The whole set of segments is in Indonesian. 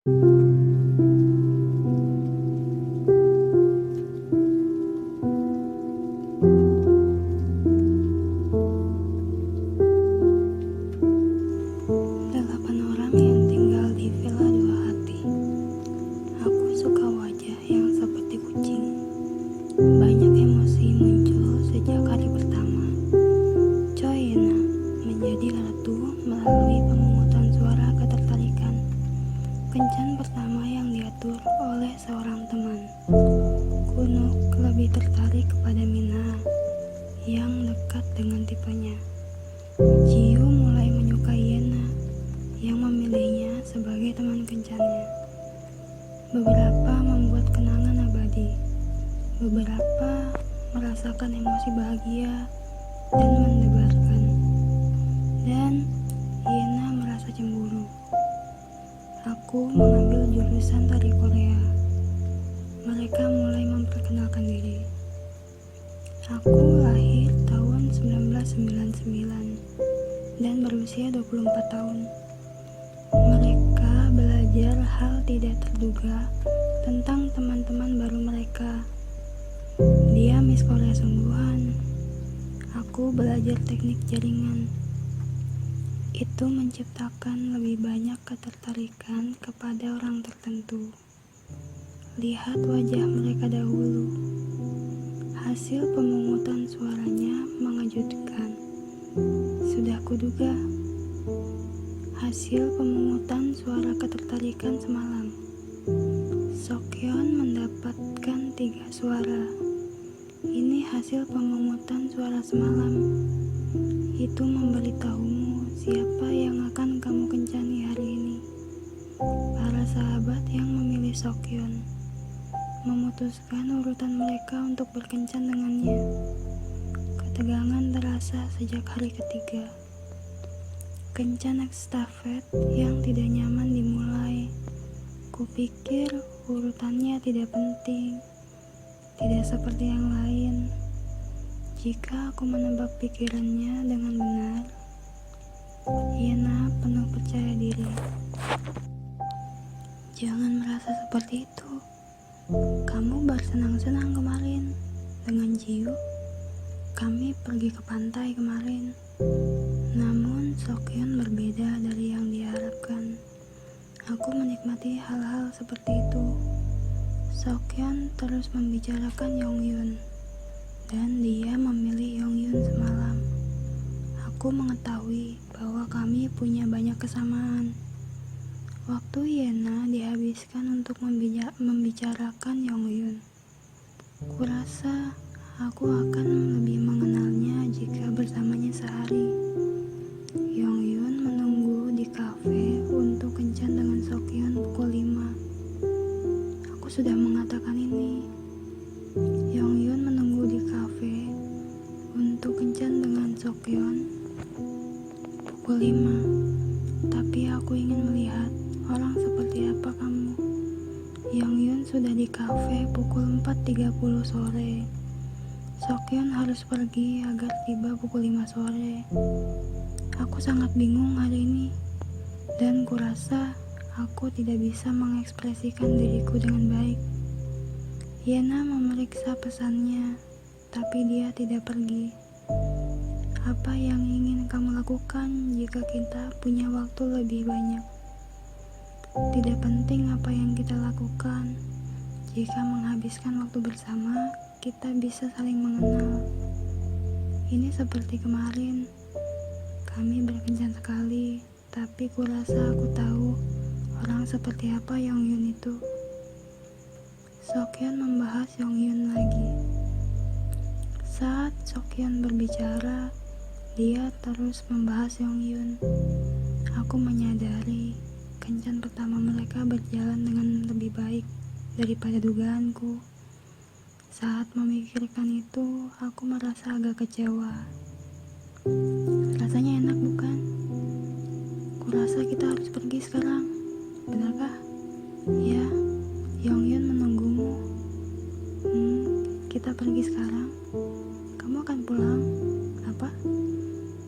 Delapan orang yang tinggal di villa dua hati. Aku suka wajah yang seperti kucing. Banyak emosi muncul sejak hari pertama. Choyena menjadi ratu melalui pemungutan suara ketertarikan. Kencan pertama yang diatur oleh seorang teman. Kunuk lebih tertarik kepada Mina yang dekat dengan tipenya. Jiu mulai menyukai Yena yang memilihnya sebagai teman kencannya. Beberapa membuat kenangan abadi, beberapa merasakan emosi bahagia dan mendebarkan, dan Yena merasa cemburu. Aku mengambil jurusan tari Korea. Mereka mulai memperkenalkan diri. Aku lahir tahun 1999 dan berusia 24 tahun. Mereka belajar hal tidak terduga tentang teman-teman baru mereka. Dia Miss Korea sungguhan. Aku belajar teknik jaringan. Itu menciptakan lebih banyak ketertarikan kepada orang tertentu. Lihat wajah mereka dahulu. Hasil pemungutan suaranya mengejutkan. Sudah kuduga. Hasil pemungutan suara ketertarikan semalam. Sokyeon mendapatkan 3 suara. Ini hasil pemungutan suara semalam. Itu memberitahumu siapa yang akan kamu kencani hari ini. Para sahabat yang memilih Sokyeon memutuskan urutan mereka untuk berkencan dengannya. Ketegangan terasa sejak hari ketiga. Kencan estafet yang tidak nyaman dimulai. Kupikir urutannya tidak penting, tidak seperti yang lain. Jika aku menebak pikirannya dengan benar, Yena penuh percaya diri. Jangan merasa seperti itu. Kamu bersenang-senang kemarin dengan Jiu. Kami pergi ke pantai kemarin. Namun Sokyeon berbeda dari yang diharapkan. Aku menikmati hal-hal seperti itu. Sokyeon terus membicarakan Yongyun, dan dia memilih Yongyun semalam. Aku mengetahui bahwa kami punya banyak kesamaan. Waktu Yena dihabiskan untuk membicarakan Yongyun. Kurasa aku akan lebih mengenalnya jika bersamanya sehari. Yongyun menunggu di kafe untuk kencan dengan Sokyeon pukul 5. Aku sudah mengatakan ini. Yongyun menunggu di kafe untuk kencan dengan Sokyeon pukul 5. Tapi aku ingin melihat orang seperti apa kamu. Yongyun sudah di kafe pukul 4.30 sore. Sokyeon harus pergi agar tiba pukul 5 sore. Aku sangat bingung hari ini, dan kurasa aku tidak bisa mengekspresikan diriku dengan baik. Yena memeriksa pesannya, tapi dia tidak pergi. Apa yang ingin kamu lakukan jika kita punya waktu lebih banyak? Tidak penting apa yang kita lakukan. Jika menghabiskan waktu bersama, kita bisa saling mengenal. Ini seperti kemarin. Kami berkencan sekali, tapi kurasa aku tahu orang seperti apa Yongyun itu. Sokyeon membahas Yongyun lagi. Saat Sokyeon berbicara, dia terus membahas Yongyun. Aku menyadari kencan pertama mereka berjalan dengan lebih baik daripada dugaanku. Saat memikirkan itu, aku merasa agak kecewa. Rasanya enak bukan? Kurasa kita harus pergi sekarang. Benarkah? Ya, Yongyun menunggumu. Kita pergi sekarang. Kamu akan pulang? Apa?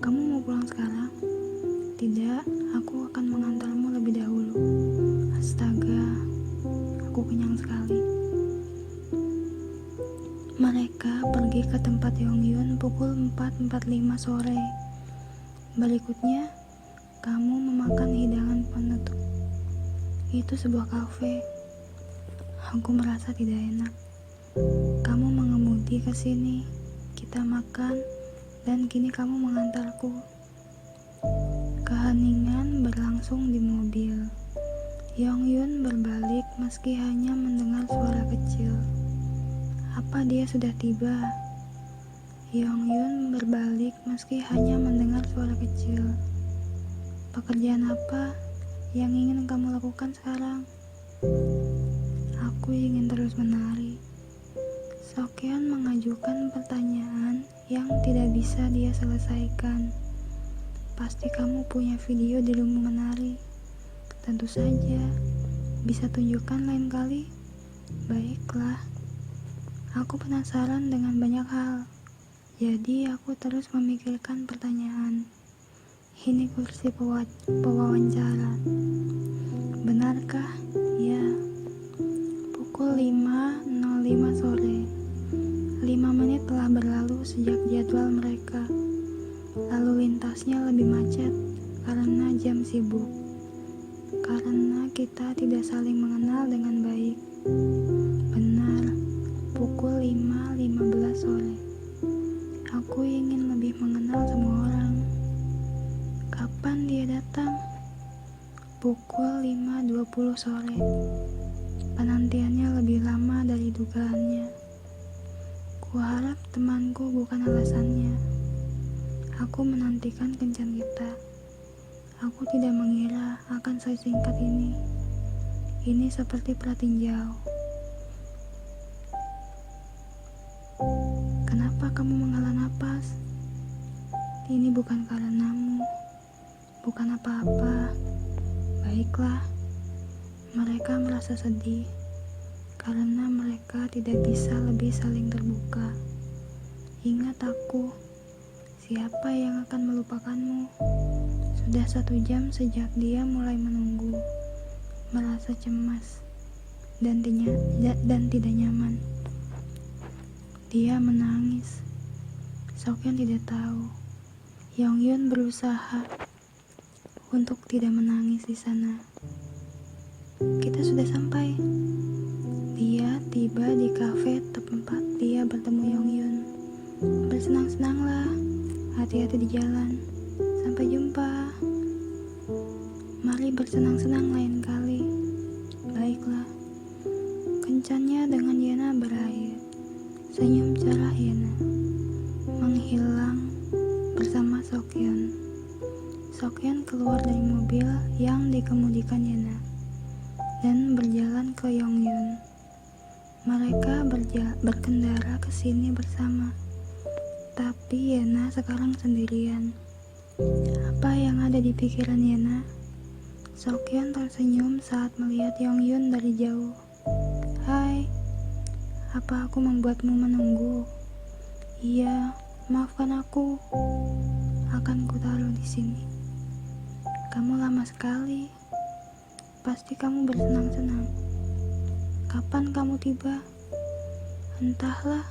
Kamu mau pulang sekarang? Tidak, aku akan mengantarmu lebih dahulu. Astaga, Mereka pergi ke tempat Yongyun pukul 4.45 sore. Berikutnya, kamu memakan hidangan penutup. Itu sebuah kafe. Aku merasa tidak enak. Kamu mengemudi ke sini, kita makan, dan kini kamu mengantarku. Keheningan berlangsung di mobil. Yongyun berbalik meski hanya mendengar suara kecil. Apa dia sudah tiba? Yongyun berbalik meski hanya mendengar suara kecil. Pekerjaan apa yang ingin kamu lakukan sekarang? Aku ingin terus menari. Sokyeon mengajukan pertanyaan yang tidak bisa dia selesaikan. Pasti kamu punya video dirimu menari. Tentu saja, bisa tunjukkan lain kali. Baiklah, aku penasaran dengan banyak hal. Jadi aku terus memikirkan pertanyaan. Ini kursi pewawancara. Benarkah? Ya. Pukul 5.05 sore. 5 menit telah berlalu sejak jadwal mereka. Lalu lintasnya lebih macet karena jam sibuk. Karena kita tidak saling mengenal dengan baik. Benar, pukul 5.15 sore. Aku ingin lebih mengenal semua orang. Kapan dia datang? Pukul 5.20 sore. Penantiannya lebih lama dari dugaannya. Kuharap temanku bukan alasannya. Aku menantikan kencan kita. Aku tidak mengira akan sesingkat ini. Ini seperti pratinjau. Kenapa kamu menghela napas? Ini bukan karenamu. Bukan apa-apa. Baiklah. Mereka merasa sedih karena mereka tidak bisa lebih saling terbuka. Ingat aku, siapa yang akan melupakanmu? Sudah 1 jam sejak dia mulai menunggu, merasa cemas dan tidak nyaman. Dia menangis. Sokyeon tidak tahu. Yongyun berusaha untuk tidak menangis di sana. Kita sudah sampai. Dia tiba di kafe tempat dia bertemu Yongyun. Bersenang-senanglah. Hati-hati di jalan. Sampai jumpa. Mari bersenang-senang lain kali. Baiklah. Kencannya dengan Yena berakhir. Senyum cerah Yena menghilang bersama Sokyeon. Sokyeon keluar dari mobil yang dikemudikan Yena dan berjalan ke Yongyun. Mereka berkendara ke sini bersama. Tapi Yena sekarang sendirian. Apa yang ada di pikiran Yena? Sokyeon tersenyum saat melihat Yongyun dari jauh. Hai, apa aku membuatmu menunggu? Iya, maafkan aku. Akan kutaruh di sini. Kamu lama sekali. Pasti kamu bersenang-senang. Kapan kamu tiba? Entahlah.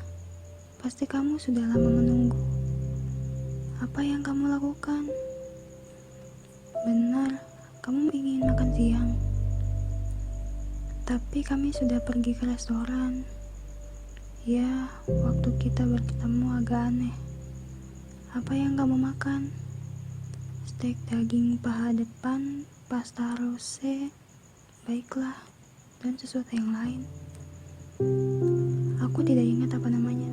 Pasti kamu sudah lama menunggu. Apa yang kamu lakukan? Benar, kamu ingin makan siang. Tapi kami sudah pergi ke restoran. Ya, waktu kita bertemu agak aneh. Apa yang kamu makan? Steak daging paha depan, pasta rose, baiklah, dan sesuatu yang lain. Aku tidak ingat apa namanya.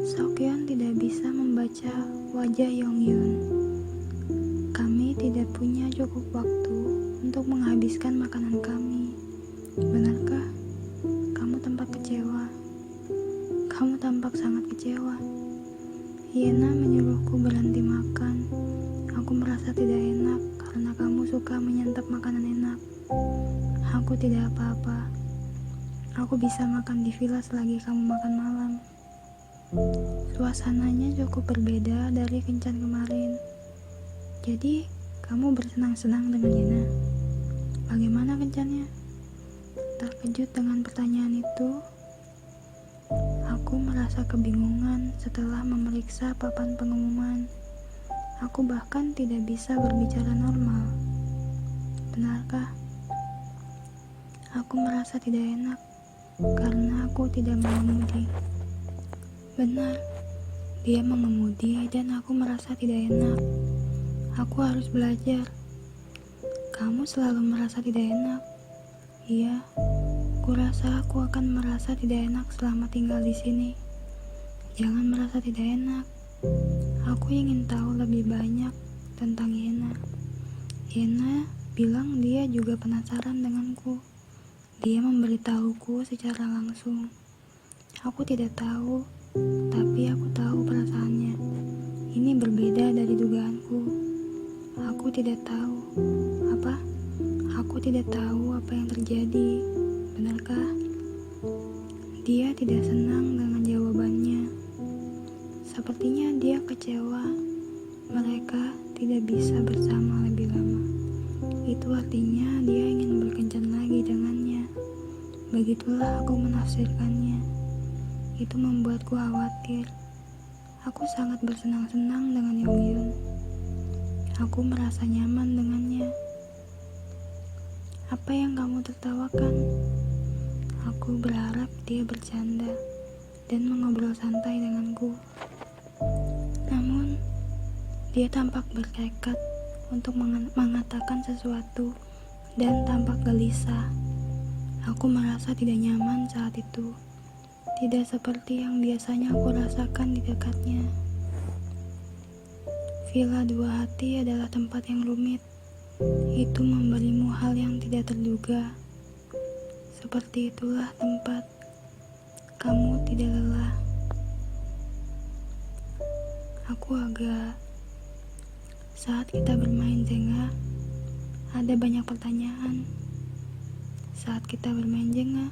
Sokyeon tidak bisa membaca wajah Yongyun. Kami tidak punya cukup waktu untuk menghabiskan makanan kami. Benarkah? Kamu tampak kecewa. Kamu tampak sangat kecewa. Yena menyuruhku berhenti makan. Aku merasa tidak enak karena kamu suka menyantap makanan enak. Aku tidak apa-apa. Aku bisa makan di villa selagi kamu makan malam. Suasananya cukup berbeda dari kencan kemarin. Jadi, kamu bersenang-senang dengan Yena. Bagaimana kencannya? Terkejut dengan pertanyaan itu, Aku merasa kebingungan setelah memeriksa papan pengumuman. Aku bahkan tidak bisa berbicara normal. Benarkah? Aku merasa tidak enak karena aku tidak mengemudi. Benar, dia mengemudi dan aku merasa tidak enak. Aku harus belajar. Kamu selalu merasa tidak enak. Iya, kurasa aku akan merasa tidak enak selama tinggal di sini. Jangan merasa tidak enak. Aku ingin tahu lebih banyak tentang Yena. Yena bilang dia juga penasaran denganku. Dia memberitahuku secara langsung. Aku tidak tahu, tapi aku tahu perasaannya. Ini berbeda dari dugaanku. Aku tidak tahu. Apa? Aku tidak tahu apa yang terjadi. Benarkah? Dia tidak senang dengan jawabannya. Sepertinya dia kecewa. Mereka tidak bisa bersama lebih lama. Itu artinya dia ingin berkencan lagi dengannya. Begitulah aku menafsirkannya. Itu membuatku khawatir. Aku sangat bersenang-senang dengan Yongyun. Aku merasa nyaman dengannya. Apa yang kamu tertawakan? Aku berharap dia bercanda dan mengobrol santai denganku. Namun, dia tampak bertekad untuk mengatakan sesuatu dan tampak gelisah. Aku merasa tidak nyaman saat itu. Tidak seperti yang biasanya aku rasakan di dekatnya. Villa Dua Hati adalah tempat yang rumit. Itu memberimu hal yang tidak terduga. Seperti itulah tempat kamu tidak lelah. Aku agak. Saat kita bermain Jenga, ada banyak pertanyaan. Saat kita bermain Jenga,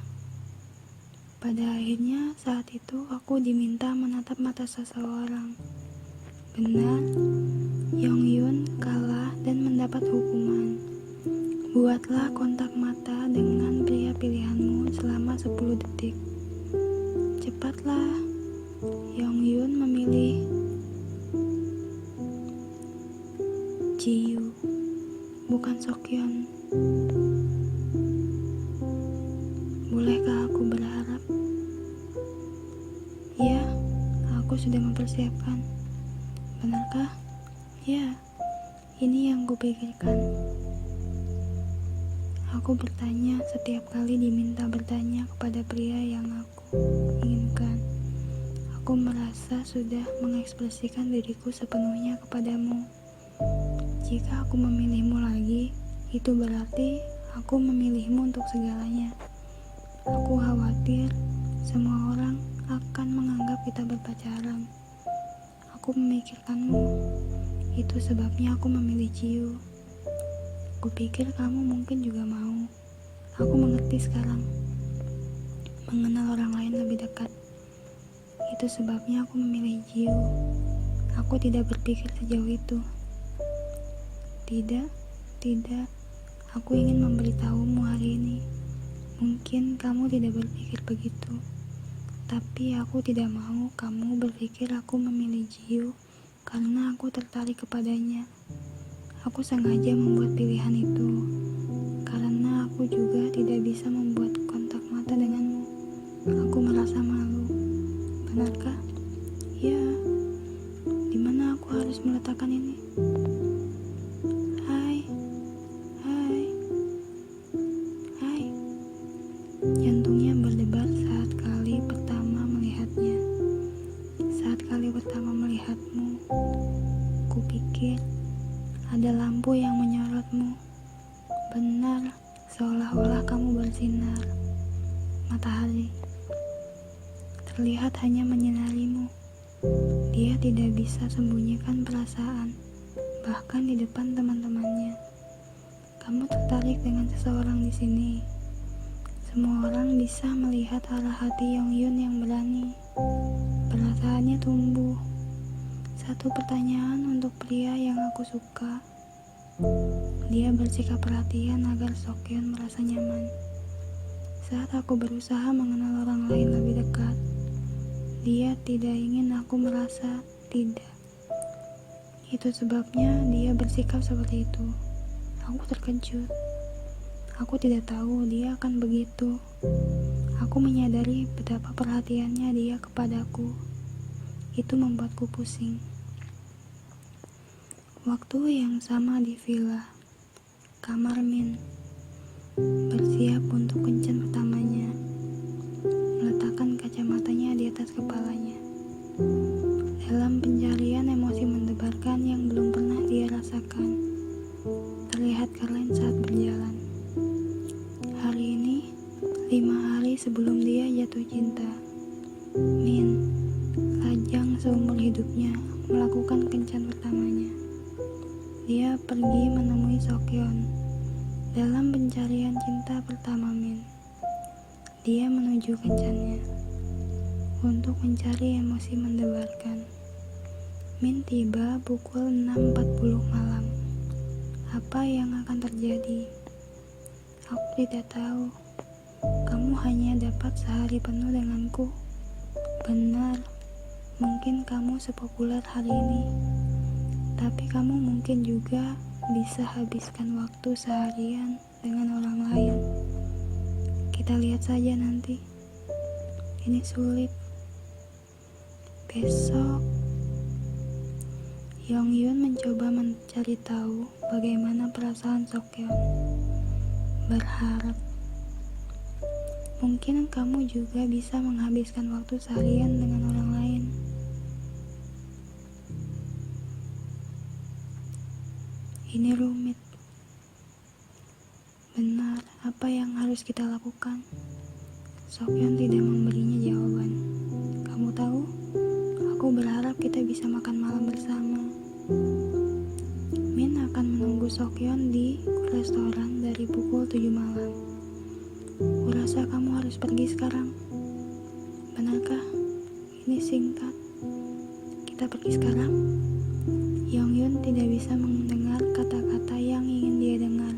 pada akhirnya saat itu aku diminta menatap mata seseorang. Benar, Yongyun kalah dan mendapat hukuman. Buatlah kontak mata dengan pria pilihanmu selama 10 detik. Cepatlah. Yongyun memilih Jiyu, bukan Sokyeon. Bolehkah aku berharap? Ya, aku sudah mempersiapkan. Benarkah? Ya, ini yang kupikirkan. Aku bertanya setiap kali diminta bertanya kepada pria yang aku inginkan. Aku merasa sudah mengekspresikan diriku sepenuhnya kepadamu. Jika aku memilihmu lagi, itu berarti aku memilihmu untuk segalanya. Aku khawatir semua orang akan menganggap kita berpacaran. Aku memikirkanmu. Itu sebabnya aku memilih Jiu. Kupikir kamu mungkin juga mau. Aku mengerti sekarang. Mengenal orang lain lebih dekat. Itu sebabnya aku memilih Jiu. Aku tidak berpikir sejauh itu. Tidak. Aku ingin memberitahumu hari ini. Mungkin kamu tidak berpikir begitu. Tapi aku tidak mau kamu berpikir aku memilih Jiu karena aku tertarik kepadanya. Aku sengaja membuat pilihan itu karena aku juga tidak bisa membuat kontak mata denganmu. Aku merasa malu. Benarkah? Ya. Di mana aku harus meletakkan ini? Hai. Jantungnya berdebar saat kali pertama melihatnya. Saat kali pertama melihatmu, kupikir ada lampu yang menyorotmu. Benar, seolah-olah kamu bersinar. Matahari terlihat hanya menyinarimu. Dia tidak bisa sembunyikan perasaan, bahkan di depan teman-temannya. Kamu tertarik dengan seseorang di sini. Semua orang bisa melihat arah hati Yongyun yang berani. Perasaannya tumbuh. Satu pertanyaan untuk pria yang aku suka. Dia bersikap perhatian agar Sokyeon merasa nyaman. Saat aku berusaha mengenal orang lain lebih dekat, Dia tidak ingin aku merasa tidak. Itu sebabnya dia bersikap seperti itu. Aku terkejut. Aku tidak tahu dia akan begitu. Aku menyadari betapa perhatiannya dia kepadaku. Itu membuatku pusing. Waktu yang sama di villa, kamar Min, bersiap untuk kencan pertamanya, meletakkan kacamatanya di atas kepalanya. Dalam pencarian emosi mendebarkan yang belum pernah dia rasakan, terlihat Carlin saat berjalan. Hari ini, 5 hari sebelum dia jatuh cinta, Min, lajang seumur hidupnya, melakukan kencan pertamanya. Dia pergi menemui Sokyeon. Dalam pencarian cinta pertama Min, dia menuju kencannya untuk mencari emosi mendebarkan. Min tiba pukul 6.40 malam. Apa yang akan terjadi? Aku tidak tahu. Kamu hanya dapat sehari penuh denganku. Benar, mungkin kamu sepopuler hari ini. Tapi kamu mungkin juga bisa habiskan waktu seharian dengan orang lain. Kita lihat saja nanti. Ini sulit. Besok, Yongyun mencoba mencari tahu bagaimana perasaan Sokyeon. Berharap mungkin kamu juga bisa menghabiskan waktu seharian dengan orang lain. Ini rumit. Benar, apa yang harus kita lakukan? Sokyeon tidak memberinya jawaban. Kamu tahu, aku berharap kita bisa makan malam bersama. Min akan menunggu Sokyeon di restoran dari pukul 7 malam. Kurasa kamu harus pergi sekarang. Benarkah? Ini singkat. Kita pergi sekarang? Yongyun tidak bisa mendengar kata-kata yang ingin dia dengar.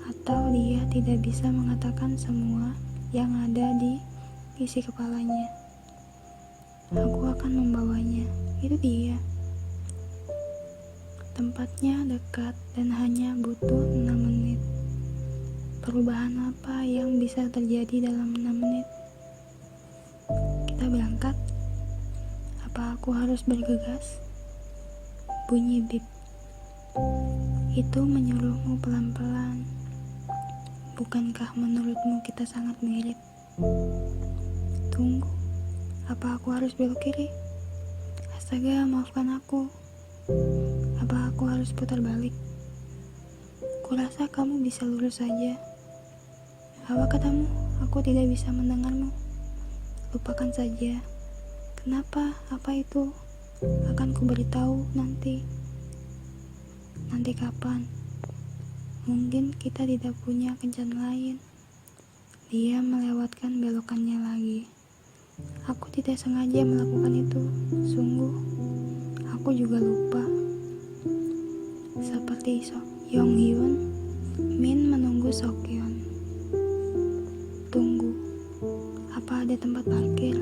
Atau dia tidak bisa mengatakan semua yang ada di isi kepalanya. Aku akan membawanya. Itu dia. Tempatnya dekat dan hanya butuh 6 menit. Perubahan apa yang bisa terjadi dalam 6 menit? Kita berangkat? Apa aku harus bergegas? Bunyi bip. Itu menyuruhmu pelan-pelan. Bukankah menurutmu kita sangat mirip? Tunggu. Apa aku harus belok kiri? Astaga, maafkan aku. Apa aku harus putar balik? Kurasa kamu bisa lurus saja. Apa katamu? Aku tidak bisa mendengarmu. Lupakan saja. Kenapa? Apa itu? Akan kuberitahu nanti. Nanti kapan? Mungkin kita tidak punya kencan lain. Dia melewatkan belokannya lagi. Aku tidak sengaja melakukan itu. Sungguh, aku juga lupa. Seperti Yonghyun, Min menunggu Sokyeon. Tunggu, apa ada tempat parkir?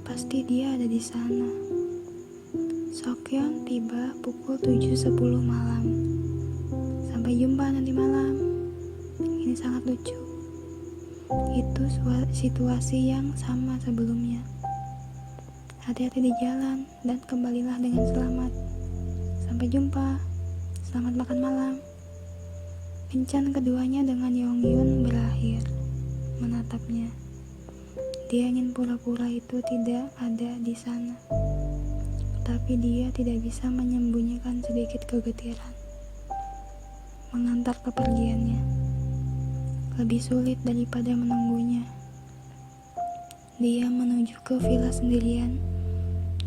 Pasti dia ada di sana. Sokyeon tiba pukul 7.10 malam. Sampai jumpa nanti malam. Ini sangat lucu. Itu situasi yang sama sebelumnya. Hati-hati di jalan dan kembalilah dengan selamat. Sampai jumpa. Selamat makan malam. Kencan keduanya dengan Yongyun berakhir. Menatapnya. Dia ingin pura-pura itu tidak ada di sana. Tapi dia tidak bisa menyembunyikan sedikit kegetiran. Mengantar kepergiannya. Lebih sulit daripada menunggunya. Dia menuju ke villa sendirian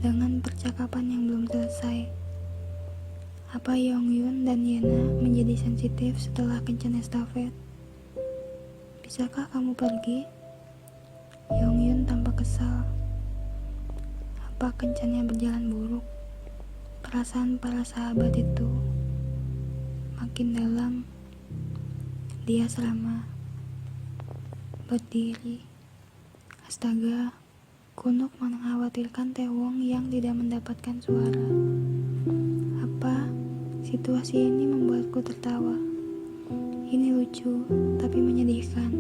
dengan percakapan yang belum selesai. Apa Yongyun dan Yena menjadi sensitif setelah kencan estafet? Bisakah kamu pergi? Yongyun tampak kesal. Apa kencannya berjalan buruk? Perasaan para sahabat itu makin dalam. Dia serama berdiri. Astaga, Kunuk mengkhawatirkan Taewong yang tidak mendapatkan suara. Apa? Situasi ini membuatku tertawa. Ini lucu, tapi menyedihkan.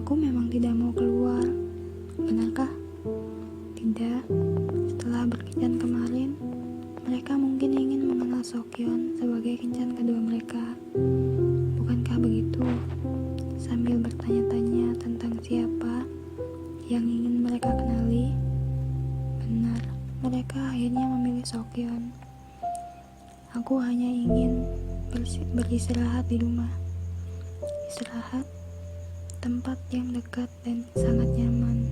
Aku memang tidak mau keluar. Benarkah? Tidak. Setelah berkencan kemarin, mereka mungkin ingin mengenal Sokyeon sebagai kencan kedua mereka. Bukankah begitu? Sambil bertanya-tanya tentang siapa yang ingin mereka kenali. Benar, mereka akhirnya memilih Sokyeon. Aku hanya ingin beristirahat di rumah. Istirahat, tempat yang dekat dan sangat nyaman.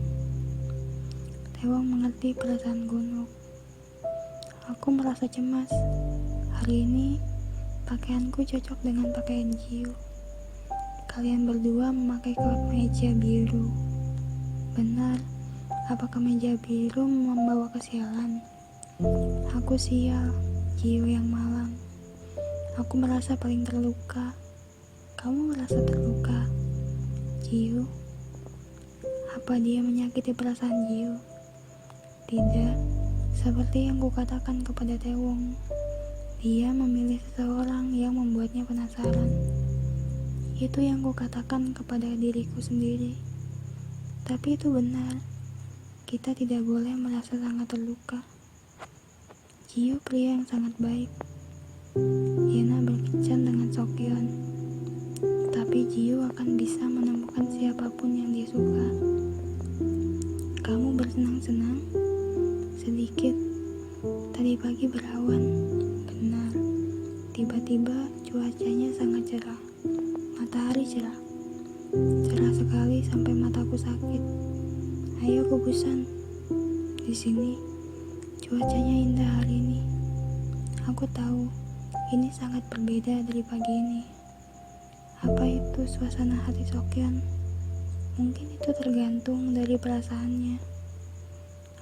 Taewong mengerti perasaan Kunuk. Aku merasa cemas. Hari ini pakaianku cocok dengan pakaian Jiu. Kalian berdua memakai kemeja biru. Benar, apa kemeja biru membawa kesialan? Aku sial, Jiu yang malang. Aku merasa paling terluka. Kamu merasa terluka, Jiu? Apa dia menyakiti perasaan Jiu? Tidak, seperti yang kukatakan kepada Taewong. Dia memilih seseorang yang membuatnya penasaran. Itu yang kukatakan kepada diriku sendiri. Tapi itu benar. Kita tidak boleh merasa sangat terluka. Jiu pria yang sangat baik. Yena berkencan dengan Sokyeon. Tapi Jiu akan bisa menemukan siapapun yang dia suka. Kamu bersenang-senang? Sedikit. Tadi pagi berawan. Benar. Tiba-tiba cuacanya sangat cerah. Matahari cerah. Cerah sekali sampai mataku sakit. Ayo ke Busan. Di sini cuacanya indah hari ini. Aku tahu ini sangat berbeda dari pagi ini. Apa itu suasana hati Sokyeon? Mungkin itu tergantung dari perasaannya.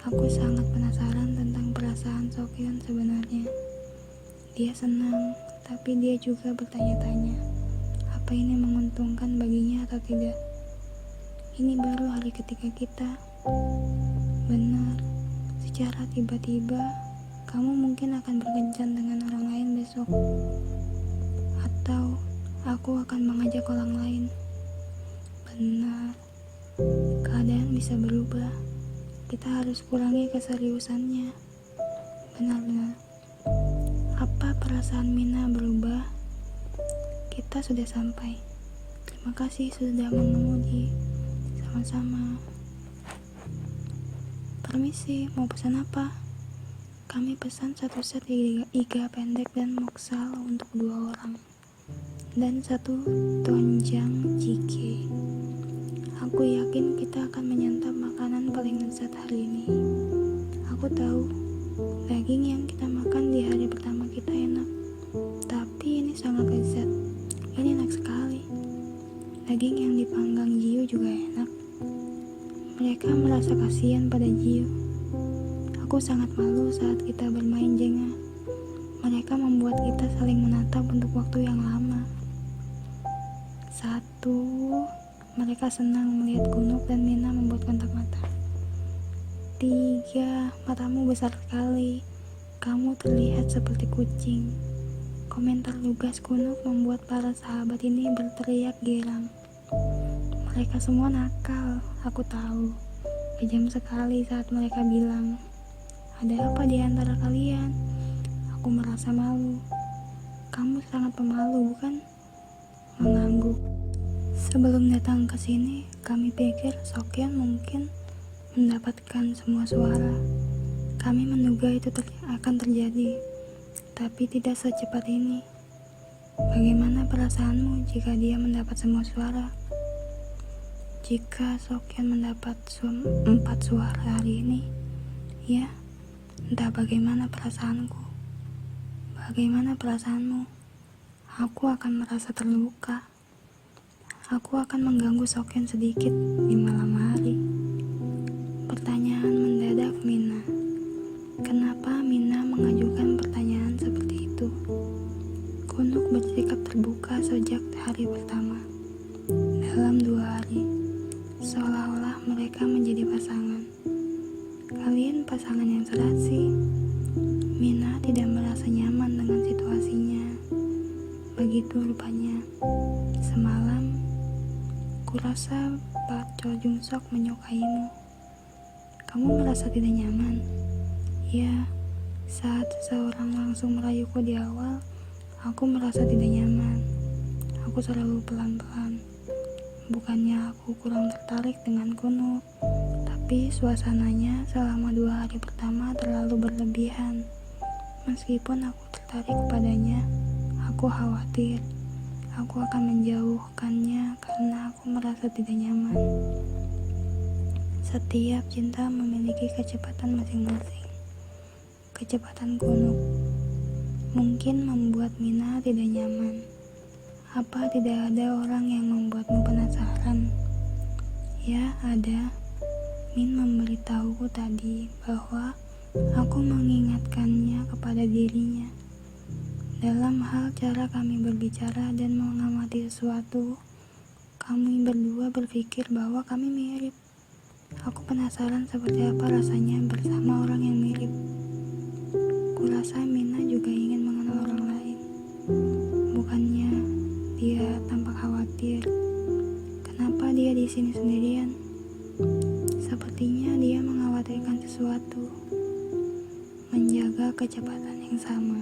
Aku sangat penasaran tentang perasaan Sokyeon sebenarnya. Dia senang, tapi dia juga bertanya-tanya. Apa ini menguntungkan baginya atau tidak? Ini baru hari ketiga kita. Benar, secara tiba-tiba kamu mungkin akan berkencan dengan orang lain besok. Atau aku akan mengajak orang lain. Benar, keadaan bisa berubah. Kita harus kurangi keseriusannya. Benar-benar. Apa perasaan Mina berubah? Kita sudah sampai. Terima kasih sudah mengemudi. Sama-sama. Permisi, mau pesan apa? Kami pesan satu set iga pendek dan moksal untuk 2 orang. Dan 1 tonjang jjigae. Aku yakin kita akan menyantap makanan paling lezat hari ini. Aku tahu, daging yang kita makan di hari pertama kita enak. Tapi ini sangat lezat. Ini enak sekali. Daging yang dipanggang Jiu juga enak. Mereka merasa kasihan pada Jiu. Aku sangat malu saat kita bermain Jenga. Mereka membuat kita saling menatap untuk waktu yang lama. 1, mereka senang melihat Kunuk dan Mina membuat kontak mata. 3, matamu besar sekali. Kamu terlihat seperti kucing. Komentar lugas Kunuk membuat para sahabat ini berteriak girang. Mereka semua nakal, aku tahu. Kejam sekali saat mereka bilang, "Ada apa di antara kalian?" Aku merasa malu. Kamu sangat pemalu, bukan? Mengangguk. Sebelum datang ke sini, kami pikir Sokyeon mungkin mendapatkan semua suara. Kami menduga itu akan terjadi. Tapi tidak secepat ini. Bagaimana perasaanmu jika dia mendapat semua suara? Jika Sokyeon mendapat 4 suara hari ini, ya, entah bagaimana perasaanku. Bagaimana perasaanmu? Aku akan merasa terluka. Aku akan mengganggu Sokyeon sedikit di malam hari. Pertanyaan mendadak Mina. Kenapa Mina mengajukan pertanyaan seperti itu? Kunuk bersikap terbuka sejak hari pertama. Dalam 2 hari, seolah-olah mereka menjadi pasangan. pasangan yang serasi. Mina tidak merasa nyaman dengan situasinya. Begitu rupanya. Semalam, kurasa Pak Cho Jung Sok menyukaimu. Kamu merasa tidak nyaman? Ya, saat seseorang langsung merayuku di awal, aku merasa tidak nyaman. Aku selalu pelan-pelan. Bukannya aku kurang tertarik dengan Kuno, tapi suasananya selama 2 hari pertama terlalu berlebihan. Meskipun aku tertarik kepadanya, aku khawatir aku akan menjauhkannya karena aku merasa tidak nyaman. Setiap cinta memiliki kecepatan masing-masing. Kecepatan Kuno mungkin membuat Mina tidak nyaman. Apa tidak ada orang yang membuatmu penasaran? Ya, ada. Min memberitahuku tadi bahwa aku mengingatkannya kepada dirinya. Dalam hal cara kami berbicara dan mengamati sesuatu, kami berdua berpikir bahwa kami mirip. Aku penasaran seperti apa rasanya bersama orang yang mirip. Kurasa Mina juga ingin mengenal orang lain. Bukannya dia tampak khawatir. Kenapa dia di sini sendirian? Sepertinya dia mengkhawatirkan sesuatu. Menjaga kecepatan yang sama.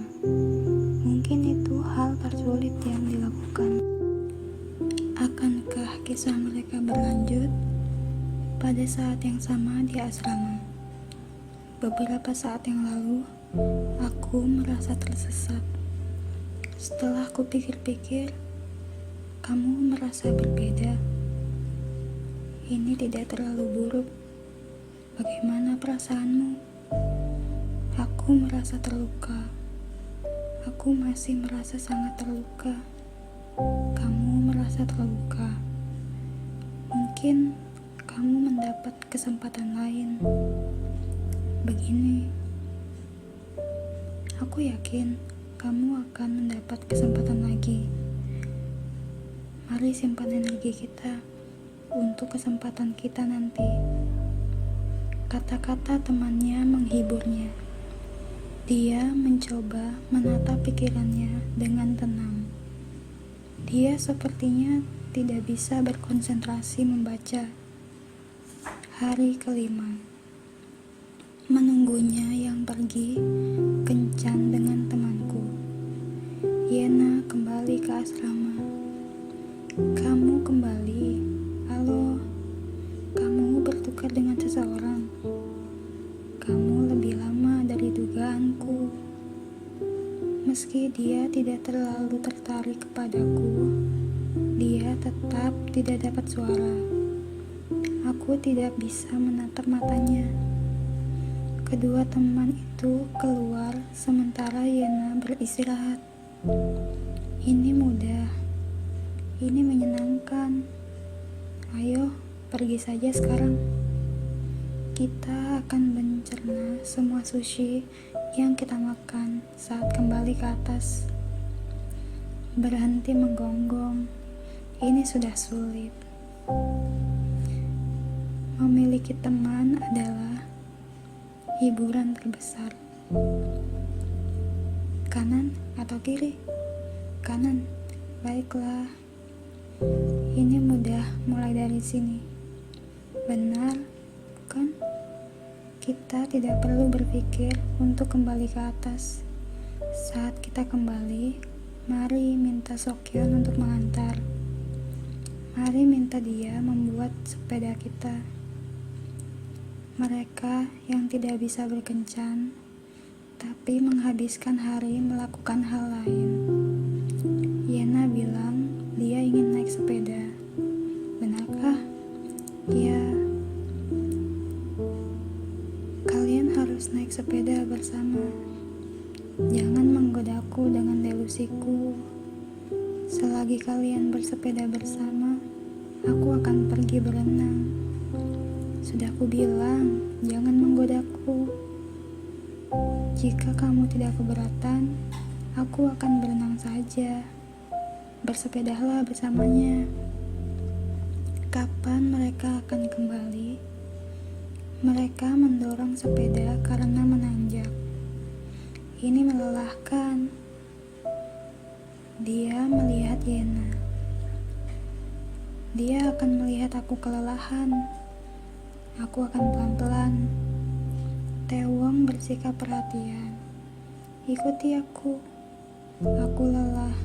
Mungkin itu hal tersulit yang dilakukan. Akankah kisah mereka berlanjut? Pada saat yang sama di asrama. Beberapa saat yang lalu, aku merasa tersesat. Setelah aku pikir-pikir, kamu merasa berbeda. Ini tidak terlalu buruk. Bagaimana perasaanmu? Aku merasa terluka. Aku masih merasa sangat terluka. Kamu merasa terluka. Mungkin kamu mendapat kesempatan lain. Begini, aku yakin kamu akan mendapat kesempatan lagi. Mari simpan energi kita untuk kesempatan kita nanti. Kata-kata temannya menghiburnya. Dia mencoba menata pikirannya dengan tenang. Dia sepertinya tidak bisa berkonsentrasi membaca. Hari kelima. Menunggunya yang pergi kencan dengan temanku. Yena kembali ke asrama. Kamu kembali. Halo. Kamu bertukar dengan seseorang. Kamu lebih lama dari dugaanku. Meski dia tidak terlalu tertarik kepadaku, dia tetap tidak dapat suara. Aku tidak bisa menatap matanya. Kedua teman itu keluar sementara Yena beristirahat. Ini mudah. Ini menyenangkan. Ayo, pergi saja sekarang. Kita akan mencerna semua sushi yang kita makan saat kembali ke atas. Berhenti menggonggong. Ini sudah sulit. Memiliki teman adalah hiburan terbesar. Kanan atau kiri? Kanan. Baiklah. Ini mudah mulai dari sini. Benar, bukan? Kita tidak perlu berpikir untuk kembali ke atas. Saat kita kembali, mari minta Sokyeon untuk mengantar. Mari minta dia membuat sepeda kita. Mereka yang tidak bisa berkencan, tapi menghabiskan hari melakukan hal lain. Yena bilang dia ingin naik sepeda. Benarkah? Ya. Kalian harus naik sepeda bersama. Jangan menggodaku dengan delusiku. Selagi kalian bersepeda bersama, aku akan pergi berenang. Sudah aku bilang, jangan menggodaku. Jika kamu tidak keberatan, aku akan berenang saja. Bersepedalah bersamanya. Kapan mereka akan kembali? Mereka mendorong sepeda karena menanjak. Ini melelahkan. Dia melihat Yena. Dia akan melihat aku kelelahan. Aku akan pelan-pelan. Taewong bersikap perhatian. Ikuti aku. Aku lelah.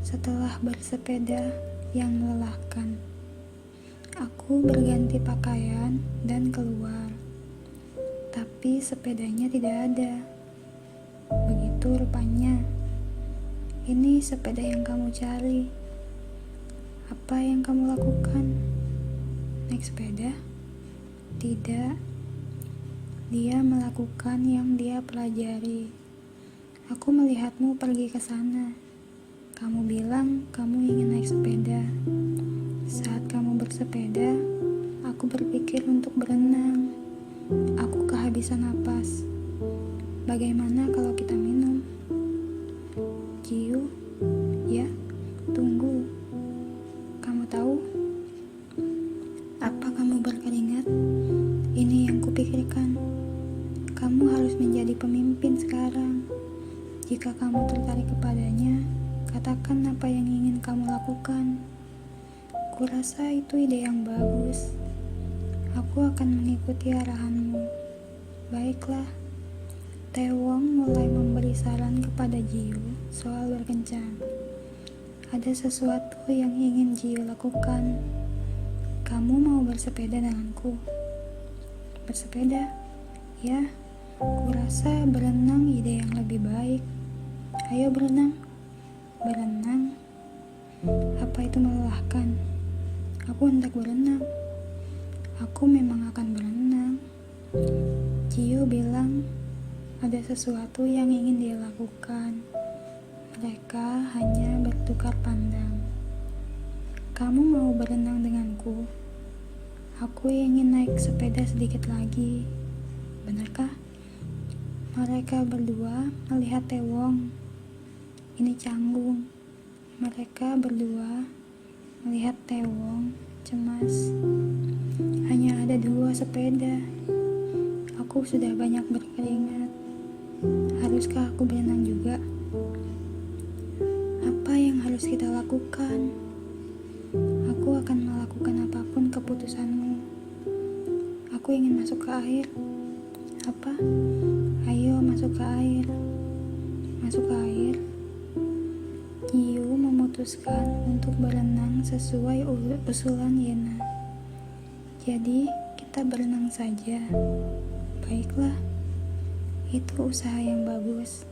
Setelah bersepeda yang melelahkan, aku berganti pakaian dan keluar. Tapi sepedanya tidak ada. Begitu rupanya. Ini sepeda yang kamu cari. Apa yang kamu lakukan? Naik sepeda? Tidak. Dia melakukan yang dia pelajari. Aku melihatmu pergi ke sana. Kamu bilang kamu ingin naik sepeda. Saat kamu bersepeda, aku berpikir untuk berenang. Aku kehabisan napas. Bagaimana kalau kita minum? Jiu, ya, tunggu. Kamu tahu? Apa kamu berkeringat? Ini yang kupikirkan. Kamu harus menjadi pemimpin sekarang. Jika kamu tertarik kepadanya, katakan apa yang ingin kamu lakukan. Kurasa itu ide yang bagus. Aku akan mengikuti arahanmu. Baiklah. Taewong mulai memberi saran kepada Jiu soal berkencan. Ada sesuatu yang ingin Jiu lakukan. Kamu mau bersepeda denganku? Bersepeda? Ya, kurasa berenang ide yang lebih baik. Ayo berenang. Berenang? Apa itu melelahkan? Aku hendak berenang. Aku memang akan berenang. Jiu bilang ada sesuatu yang ingin dia lakukan. Mereka hanya bertukar pandang. Kamu mau berenang denganku? Aku ingin naik sepeda sedikit lagi. Benarkah? Mereka berdua melihat Taewong. Ini canggung. Mereka berdua melihat Taewong cemas. Hanya ada 2 sepeda. Aku sudah banyak berkeringat. Haruskah aku berenang juga? Apa yang harus kita lakukan? Aku akan melakukan apapun keputusanmu. Aku ingin masuk ke air. Apa? Ayo masuk ke air. Masuk ke air. Jiu memutuskan untuk berenang sesuai usulan Yena. Jadi, kita berenang saja. Baiklah. Itu usaha yang bagus.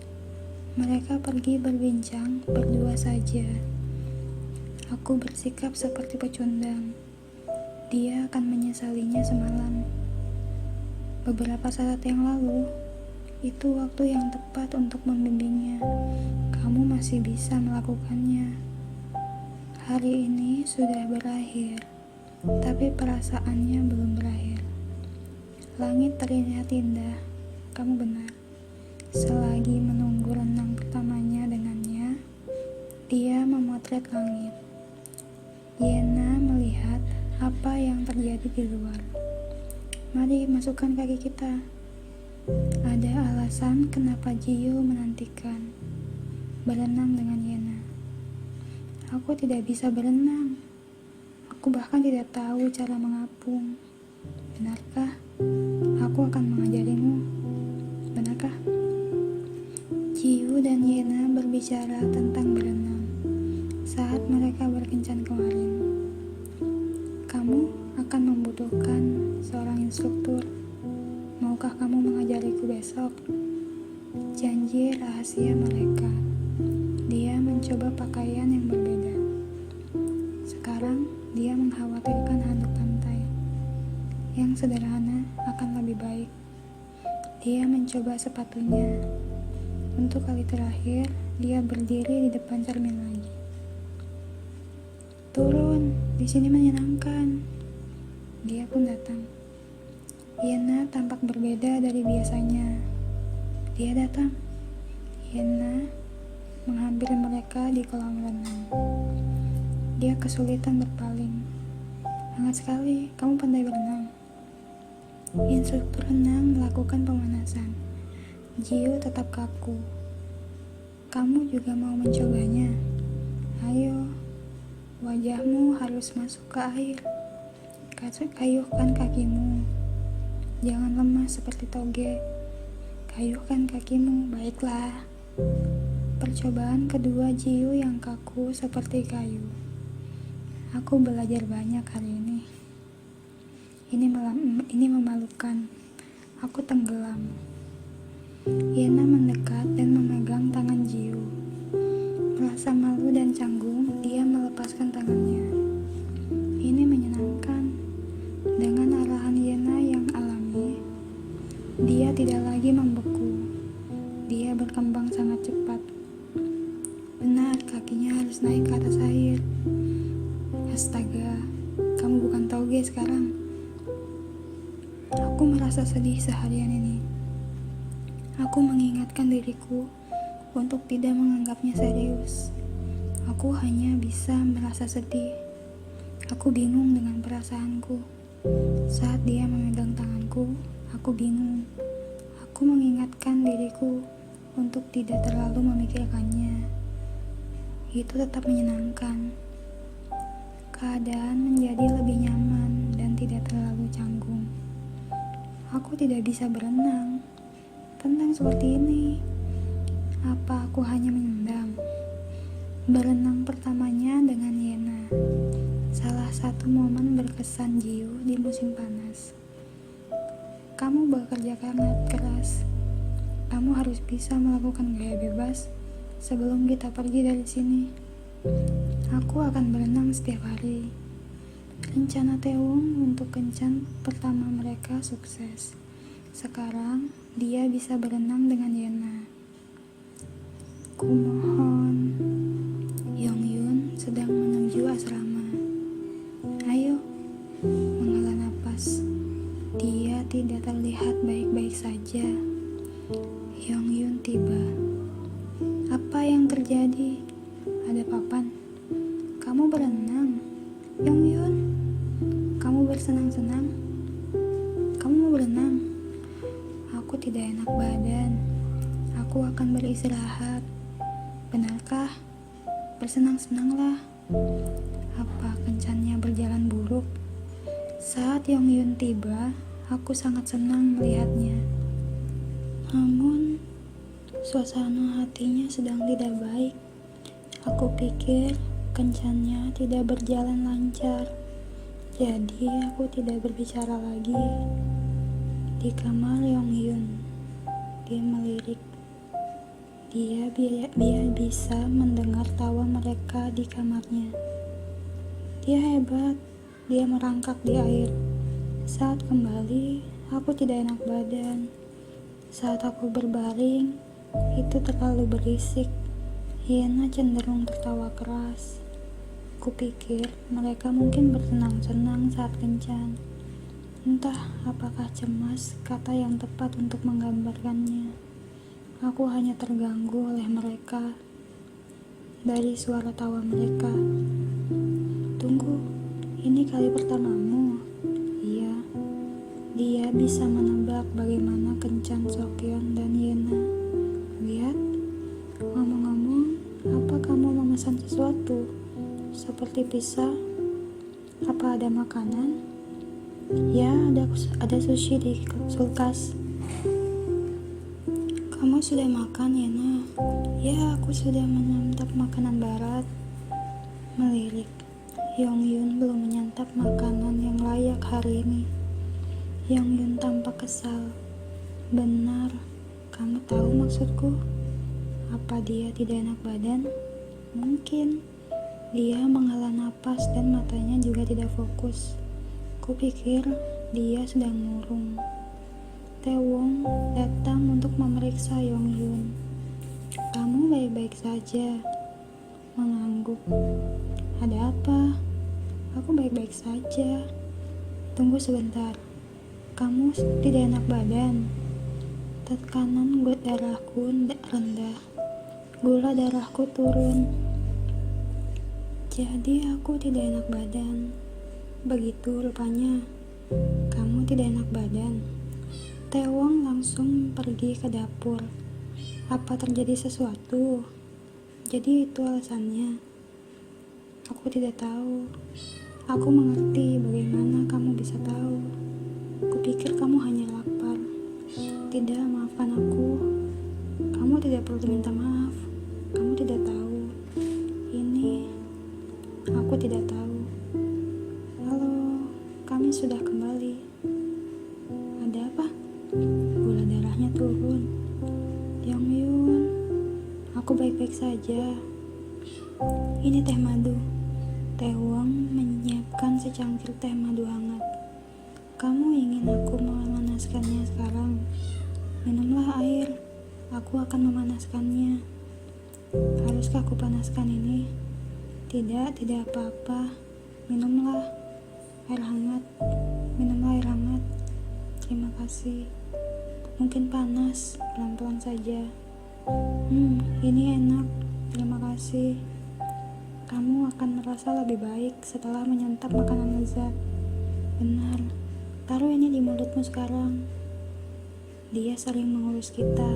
Mereka pergi berbincang berdua saja. Aku bersikap seperti pecundang. Dia akan menyesalinya semalam. Beberapa saat yang lalu, itu waktu yang tepat untuk membimbingnya. Kamu masih bisa melakukannya. Hari ini sudah berakhir, tapi perasaannya belum berakhir. Langit terlihat indah. Kamu benar. Selagi menunggu renang pertamanya dengannya, dia memotret langit. Yena melihat apa yang terjadi di luar. Mari masukkan kaki kita. Ada alasan kenapa Jiu menantikan berenang dengan Yena. Aku tidak bisa berenang. Aku bahkan tidak tahu cara mengapung. Benarkah? Aku akan mengajarimu. Benarkah? Jiu dan Yena berbicara tentang berenang saat mereka berkencan kemarin. Kamu akan membutuhkan seorang instruktur. Maukah kamu mengajariku besok? Janji rahasia mereka. Dia mencoba pakaian yang berbeda. Sekarang dia mengkhawatirkan handuk pantai. Yang sederhana akan lebih baik. Dia mencoba sepatunya. Untuk kali terakhir, dia berdiri di depan cermin lagi. Turun, di sini menyenangkan. Dia pun datang. Yena tampak berbeda dari biasanya. Dia datang. Yena menghampiri mereka di kolam renang. Dia kesulitan berpaling. Hangat sekali, kamu pandai berenang. Instruktur renang melakukan pemanasan. Jiu tetap kaku. Kamu juga mau mencobanya? Ayo, wajahmu harus masuk ke air. Kayuhkan kakimu. Jangan lemah seperti toge. Kayuhkan kakimu, baiklah. Percobaan kedua Jiu yang kaku seperti kayu. Aku belajar banyak hari ini. Ini memalukan. Aku tenggelam. Yena mendekat dan memegang tangan Jiu. Merasa malu dan canggung, dia melepaskan tangannya. Ini menyenangkan. Dengan arahan Yena yang alami, dia tidak lagi membeku. Dia berkembang sangat cepat. Benar, kakinya harus naik ke atas air. Astaga, kamu bukan toge sekarang. Aku merasa sedih seharian ini. Aku mengingatkan diriku untuk tidak menganggapnya serius. Aku hanya bisa merasa sedih. Aku bingung dengan perasaanku. Saat dia memegang tanganku, aku bingung. Aku mengingatkan diriku untuk tidak terlalu memikirkannya. Itu tetap menyenangkan. Keadaan menjadi lebih nyaman dan tidak terlalu canggung. Aku tidak bisa berenang. Tenang seperti ini. Apa aku hanya menyendam? Berenang pertamanya dengan Yena. Salah satu momen berkesan Jiu di musim panas. Kamu bekerja sangat keras. Kamu harus bisa melakukan gaya bebas sebelum kita pergi dari sini. Aku akan berenang setiap hari. Rencana Taewong untuk kencan pertama mereka sukses. Sekarang dia bisa berenang dengan Yena. Kumohon. Yongyun sedang menuju asrama. Ayo, menghela napas. Dia tidak terlihat baik-baik saja. Yongyun tiba. Apa yang terjadi? Ada papan. Kamu berenang, Yongyun. Kamu bersenang-senang. Kamu mau berenang. Aku tidak enak badan. Aku akan beristirahat. Benarkah? Bersenang-senanglah. Apa kencannya berjalan buruk? Saat Yongyun tiba, aku sangat senang melihatnya. Namun, suasana hatinya sedang tidak baik. Aku pikir kencannya tidak berjalan lancar. Jadi aku tidak berbicara lagi. Di kamar Yongyun, dia melirik. Dia bisa mendengar tawa mereka di kamarnya. Dia hebat. Dia merangkak di air. Saat kembali, aku tidak enak badan. Saat aku berbaring, itu terlalu berisik. Yena cenderung tertawa keras. Kupikir mereka mungkin bersenang-senang saat kencan. Entah apakah cemas kata yang tepat untuk menggambarkannya. Aku hanya terganggu oleh mereka. Dari suara tawa mereka. Tunggu, ini kali pertamamu. Iya. Dia bisa menebak bagaimana kencan Sokyeon dan Yena. Lihat. Ngomong-ngomong, apa kamu memesan sesuatu? Seperti pizza? Apa ada makanan? Ya, ada sushi di kulkas. Kamu sudah makan, Yena? Ya, aku sudah menyantap makanan barat. Melirik. Yongyun belum menyantap makanan yang layak hari ini. Yongyun tampak kesal. Benar, kamu tahu maksudku? Apa dia tidak enak badan? Mungkin. Dia menghela napas dan matanya juga tidak fokus. Kupikir dia sedang murung. Taewong datang untuk memeriksa Yongyun. Kamu baik-baik saja. Mengangguk. Ada apa? Aku baik-baik saja. Tunggu sebentar. Kamu tidak enak badan. Tekanan darahku rendah. Gula darahku turun. Jadi aku tidak enak badan. Begitu rupanya. Kamu tidak enak badan. Taewon langsung pergi ke dapur. Apa terjadi sesuatu? Jadi itu alasannya. Aku tidak tahu. Aku mengerti bagaimana kamu bisa tahu. Kupikir kamu hanya lapar. Tidak, maafkan aku. Kamu tidak perlu minta maaf. Kamu tidak tahu. Ini aku tidak tahu. Halo, kami sudah kembali. Ada apa? Gula darahnya turun. Yongyun, aku baik-baik saja. Ini teh madu. Taewon menyiapkan secangkir teh madu hangat. Kamu ingin aku memanaskannya sekarang? Minumlah air. Aku akan memanaskannya. Haruskah aku panaskan ini? Tidak apa-apa. Minumlah air hangat. Minumlah air hangat. Terima kasih. Mungkin panas, pelan-pelan saja. Ini enak. Terima kasih. Kamu akan merasa lebih baik setelah menyantap makanan lezat. Benar. Taruh ini di mulutmu sekarang. Dia sering mengurus kita.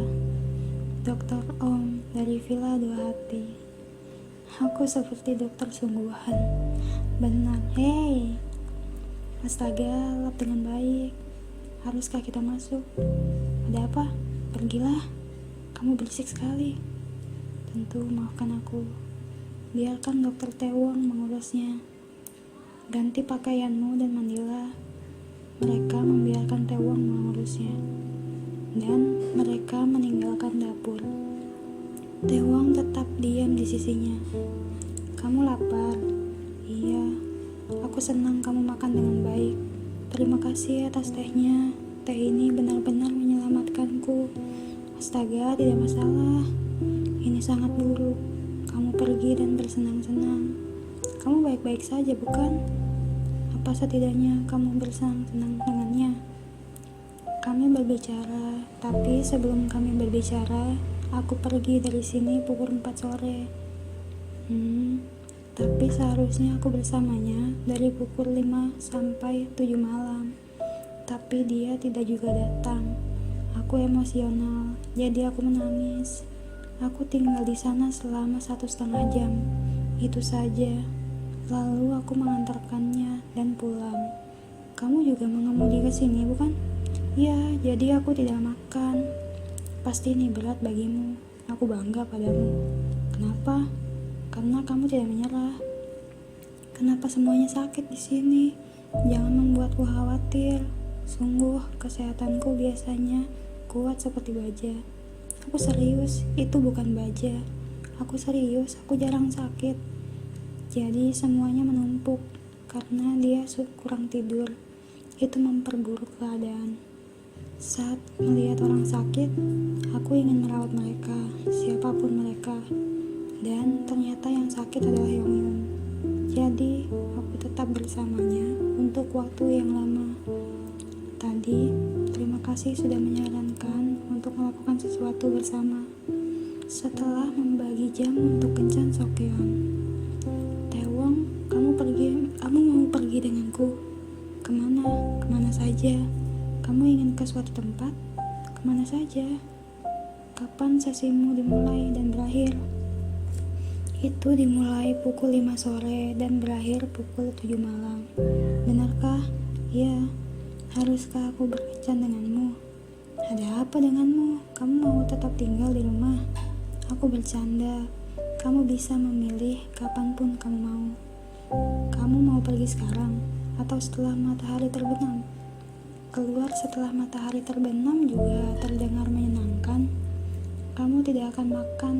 Dokter Om dari Villa Dua Hati. Aku seperti dokter sungguhan. Benar. Hei. Astaga, lap dengan baik. Haruskah kita masuk? Ada apa? Pergilah. Kamu berisik sekali. Tentu, maafkan aku. Biarkan dokter Taewon mengurusnya. Ganti pakaianmu dan mandilah. Mereka membiarkan Taewon mengurusnya. Dan mereka meninggalkan dapur. Taewon tetap diam di sisinya. Kamu lapar? Iya. Aku senang kamu makan dengan baik. Terima kasih atas tehnya. Teh ini benar-benar menyelamatkanku. Astaga, tidak masalah. Ini sangat buruk. Kamu pergi dan bersenang-senang. Kamu baik-baik saja, bukan? Apa setidaknya kamu bersenang-senang dengannya? Kami berbicara, tapi sebelum kami berbicara, aku pergi dari sini pukul 4 sore. Tapi seharusnya aku bersamanya dari pukul 5 sampai 7 malam. Tapi dia tidak juga datang. Aku emosional, jadi aku menangis. Aku tinggal di sana selama 1,5 jam. Itu saja. Lalu aku mengantarkannya dan pulang. Kamu juga mengemudi ke sini, bukan? Ya, jadi aku tidak makan. Pasti ini berat bagimu. Aku bangga padamu. Kenapa? Karena kamu tidak menyerah. Kenapa semuanya sakit di sini? Jangan membuatku khawatir. Sungguh, kesehatanku biasanya kuat seperti baja. Aku serius, itu bukan baja. Aku serius, aku jarang sakit. Jadi semuanya menumpuk karena dia kurang tidur. Itu memperburuk keadaan. Saat melihat orang sakit, aku ingin merawat mereka, siapapun mereka. Dan ternyata yang sakit adalah Yongyun. Jadi aku tetap bersamanya untuk waktu yang lama. Tadi, terima kasih sudah menyarankan untuk melakukan sesuatu bersama. Setelah membagi jam untuk kencan Sokyeon. Taewon, kamu mau pergi denganku? Kemana? Kemana saja? Kamu ingin ke suatu tempat? Kemana saja? Kapan sesimu dimulai dan berakhir? Itu dimulai pukul 5 sore dan berakhir pukul 7 malam. Benarkah? Ya. Haruskah aku berkencan denganmu? Ada apa denganmu? Kamu mau tetap tinggal di rumah? Aku bercanda. Kamu bisa memilih kapanpun kamu mau. Kamu mau pergi sekarang atau setelah matahari terbenam? Keluar setelah matahari terbenam juga terdengar menyenangkan. Kamu tidak akan makan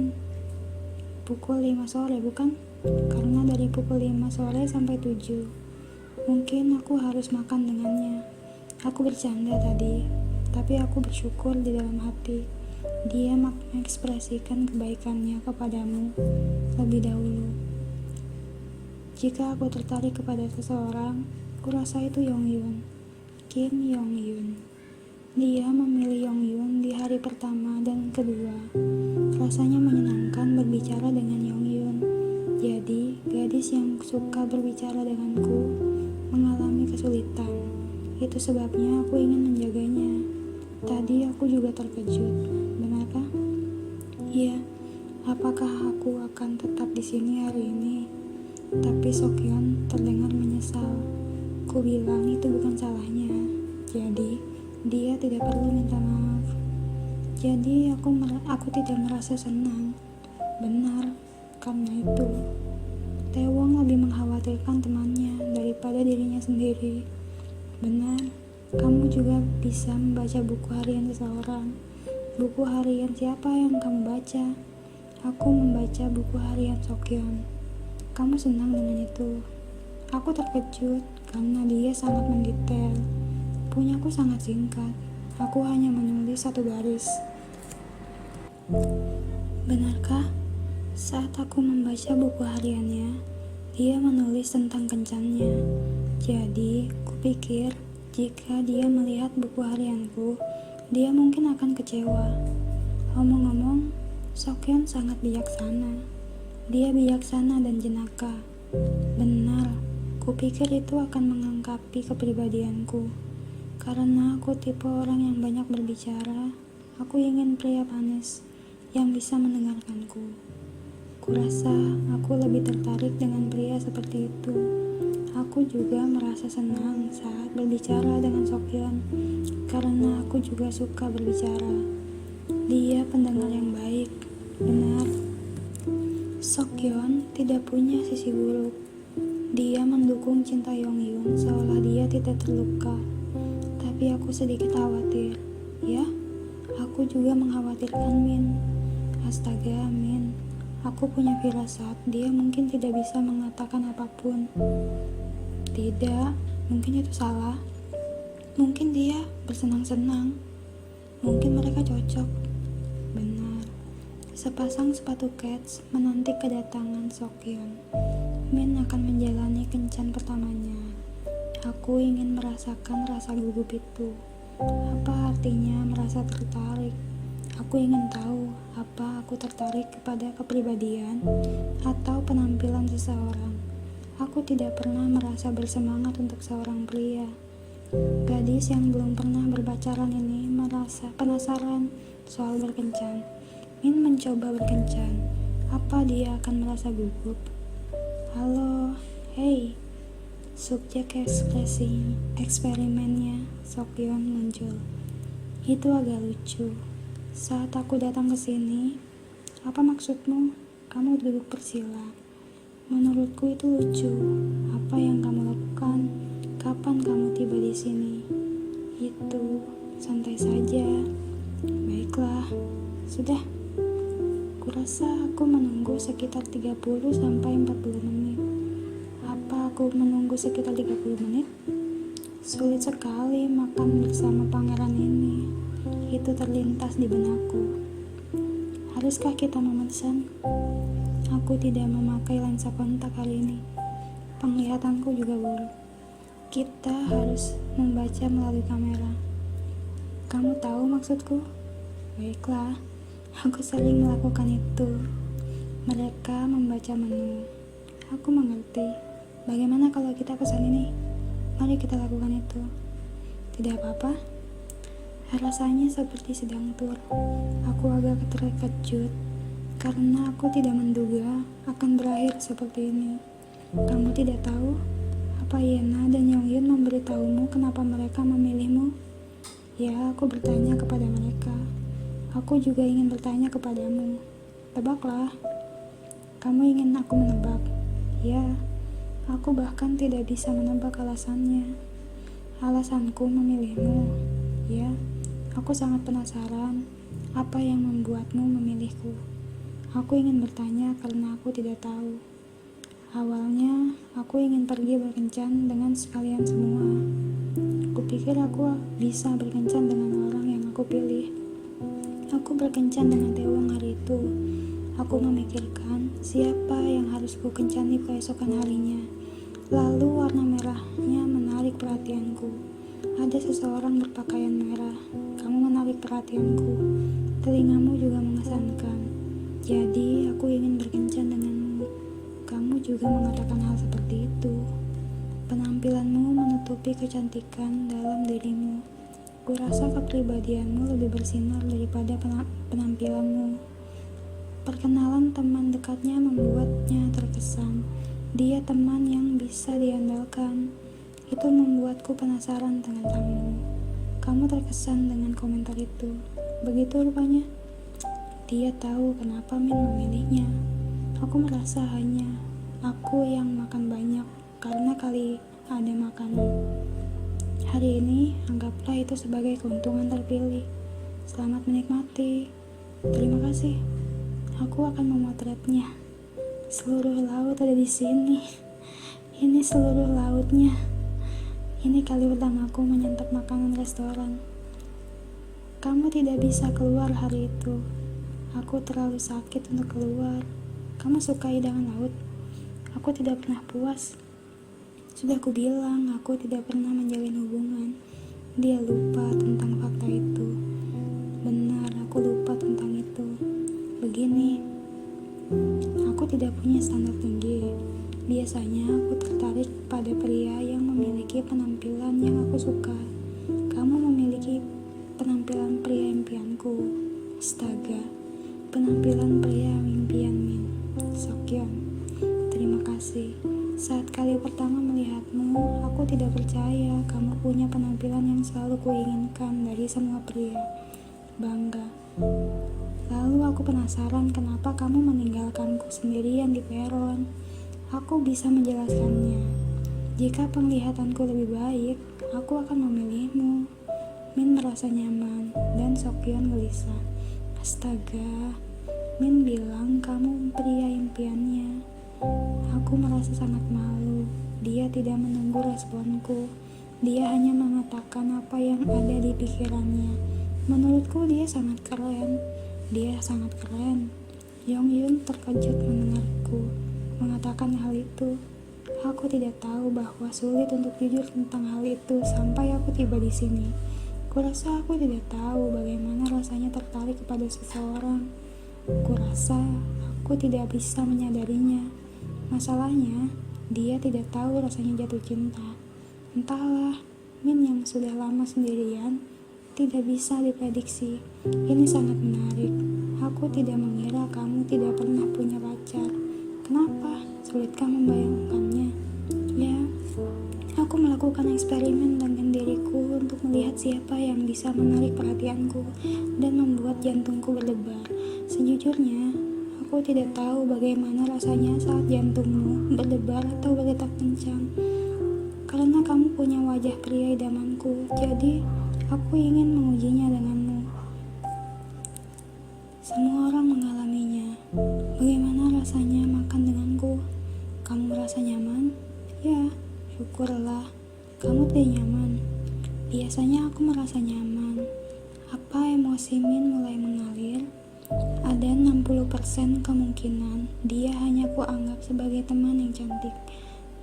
pukul 5 sore, bukan? Karena dari pukul 5 sore sampai 7. Mungkin aku harus makan dengannya. Aku bercanda tadi, tapi aku bersyukur di dalam hati. Dia mengekspresikan kebaikannya kepadamu lebih dahulu. Jika aku tertarik kepada seseorang, kurasa itu Yongyun. Kim Yongyun. Dia memilih Yongyun di hari pertama dan kedua. Rasanya menyenangkan berbicara dengan Yongyun. Jadi, gadis yang suka berbicara denganku mengalami kesulitan. Itu Itu sebabnya aku ingin menjaganya. Tadi aku juga terkejut. Benarkah? Iya. Apakah aku akan tetap di sini hari ini? Tapi Sokyeon terdengar menyesal. Ku bilang itu bukan salahnya. Jadi, dia tidak perlu minta maaf. Jadi, aku tidak merasa senang. Benar, karena itu Taewon lebih mengkhawatirkan temannya daripada dirinya sendiri. Benar, kamu juga bisa membaca buku harian seseorang. Buku harian siapa yang kamu baca? Aku membaca buku harian Sokyeon. Kamu senang dengan itu? Aku terkejut karena dia sangat mendetail. Punyaku sangat singkat. Aku hanya menulis 1 baris. Benarkah? Saat aku membaca buku hariannya, dia menulis tentang kencannya. Jadi, kupikir jika dia melihat buku harianku, dia mungkin akan kecewa. Omong-omong, Sokyeon sangat bijaksana. Dia bijaksana dan jenaka. Benar, kupikir itu akan melengkapi kepribadianku. Karena aku tipe orang yang banyak berbicara, aku ingin pria manis yang bisa mendengarkanku. Kurasa aku lebih tertarik dengan pria seperti itu. Aku juga merasa senang saat berbicara dengan Sokyeon, karena aku juga suka berbicara. Dia pendengar yang baik, benar. Sokyeon tidak punya sisi buruk. Dia mendukung cinta Yongyun seolah dia tidak terluka. Tapi aku sedikit khawatir. Ya, aku juga mengkhawatirkan Min. Astaga, Min. Aku punya firasat dia mungkin tidak bisa mengatakan apapun. Tidak, mungkin itu salah. Mungkin dia bersenang-senang. Mungkin mereka cocok. Benar. Sepasang sepatu kets menanti kedatangan Sokyeon. Min akan menjalani kencan pertamanya. Aku ingin merasakan rasa gugup itu. Apa artinya merasa tertarik? Aku ingin tahu apa aku tertarik kepada kepribadian atau penampilan seseorang. Aku tidak pernah merasa bersemangat untuk seorang pria. Gadis yang belum pernah berpacaran ini merasa penasaran soal berkencan. Min mencoba berkencan. Apa dia akan merasa gugup? Halo, hey. Subjek ekspresi eksperimennya Sokyeon muncul. Itu agak lucu. Saat aku datang ke sini, apa maksudmu? Kamu duduk bersila. Menurutku itu lucu. Apa yang kamu lakukan? Kapan kamu tiba di sini? Itu santai saja. Baiklah, sudah. Kurasa aku menunggu sekitar 30-40 menit. Apa aku menunggu sekitar 30 menit? Sulit sekali makan bersama pangeran ini. Itu terlintas di benakku. Haruskah kita memesan? Aku tidak memakai lensa kontak kali ini. Penglihatanku juga buruk. Kita harus membaca melalui kamera. Kamu tahu maksudku? Baiklah, aku sering melakukan itu. Mereka membaca menu. Aku mengerti. Bagaimana kalau kita pesan ini? Mari kita lakukan itu. Tidak apa-apa. Rasanya seperti sedang tur. Aku agak terkejut karena aku tidak menduga akan berakhir seperti ini. Kamu tidak tahu apa Yena dan Yongyun memberitahumu kenapa mereka memilihmu? Ya, aku bertanya kepada mereka. Aku juga ingin bertanya kepadamu. Tebaklah. Kamu ingin aku menebak? Ya, aku bahkan tidak bisa menebak alasannya. Alasanku memilihmu. Ya, aku sangat penasaran apa yang membuatmu memilihku. Aku ingin bertanya karena aku tidak tahu. Awalnya, aku ingin pergi berkencan dengan sekalian semua. Kupikir aku bisa berkencan dengan orang yang aku pilih. Aku berkencan dengan Taewon hari itu. Aku memikirkan siapa yang harus ku kencani keesokan harinya. Lalu warna merahnya menarik perhatianku. Ada seseorang berpakaian merah. Kamu menarik perhatianku. Telingamu juga mengesankan. Jadi aku ingin berkencan denganmu. Kamu juga mengatakan hal seperti itu. Penampilanmu menutupi kecantikan dalam dirimu. Kurasa kepribadianmu lebih bersinar daripada penampilanmu. Perkenalan teman dekatnya membuatnya terkesan. Dia teman yang bisa diandalkan. Itu membuatku penasaran dengan kamu. Kamu terkesan dengan komentar itu. Begitu rupanya. Dia tahu kenapa Min memilihnya. Aku merasa hanya aku yang makan banyak karena kali ada makanan. Hari ini anggaplah itu sebagai keuntungan terpilih. Selamat menikmati. Terima kasih. Aku akan memotretnya. Seluruh laut ada di sini. Ini seluruh lautnya. Ini kali pertama aku menyantap makanan restoran. Kamu tidak bisa keluar hari itu. Aku terlalu sakit untuk keluar. Kamu suka hidangan laut? Aku tidak pernah puas. Sudah aku bilang, aku tidak pernah menjalin hubungan. Dia lupa tentang fakta itu. Benar, aku lupa tentang itu. Begini, aku tidak punya standar tinggi. Biasanya aku tertarik pada pria yang memiliki penampilan yang aku suka. Kamu memiliki penampilan pria impianku. Astaga, penampilan pria impian Min. Sokyeon. Terima kasih. Saat kali pertama melihatmu, aku tidak percaya kamu punya penampilan yang selalu kuinginkan dari semua pria. Bangga. Lalu aku penasaran kenapa kamu meninggalkanku sendirian di peron. Aku bisa menjelaskannya. Jika penglihatanku lebih baik, aku akan memilihmu. Min merasa nyaman, dan Sokyeon gelisah. Astaga, Min bilang kamu pria impiannya. Aku merasa sangat malu. Dia tidak menunggu responku. Dia hanya mengatakan apa yang ada di pikirannya. Menurutku dia sangat keren. Dia sangat keren. Yongyun terkejut mendengarku mengatakan hal itu. Aku tidak tahu bahwa sulit untuk jujur tentang hal itu sampai aku tiba di sini. Kurasa aku tidak tahu bagaimana rasanya tertarik kepada seseorang. Kurasa aku tidak bisa menyadarinya. Masalahnya, dia tidak tahu rasanya jatuh cinta. Entahlah, Min yang sudah lama sendirian tidak bisa diprediksi. Ini sangat menarik. Aku tidak mengira kamu tidak pernah punya pacar. Kenapa? Sulitkah membayangkannya? Ya, aku melakukan eksperimen dengan diriku untuk melihat siapa yang bisa menarik perhatianku dan membuat jantungku berdebar. Sejujurnya, aku tidak tahu bagaimana rasanya saat jantungmu berdebar atau berdetak kencang. Karena kamu punya wajah pria idamanku, jadi aku ingin mengujinya denganmu. Semua orang mengalaminya. Bagaimana rasanya makan denganku? Kamu merasa nyaman? Ya, syukurlah. Kamu tidak nyaman. Biasanya aku merasa nyaman. Apa emosi Min mulai mengalir? Ada 60% kemungkinan dia hanya kuanggap sebagai teman yang cantik.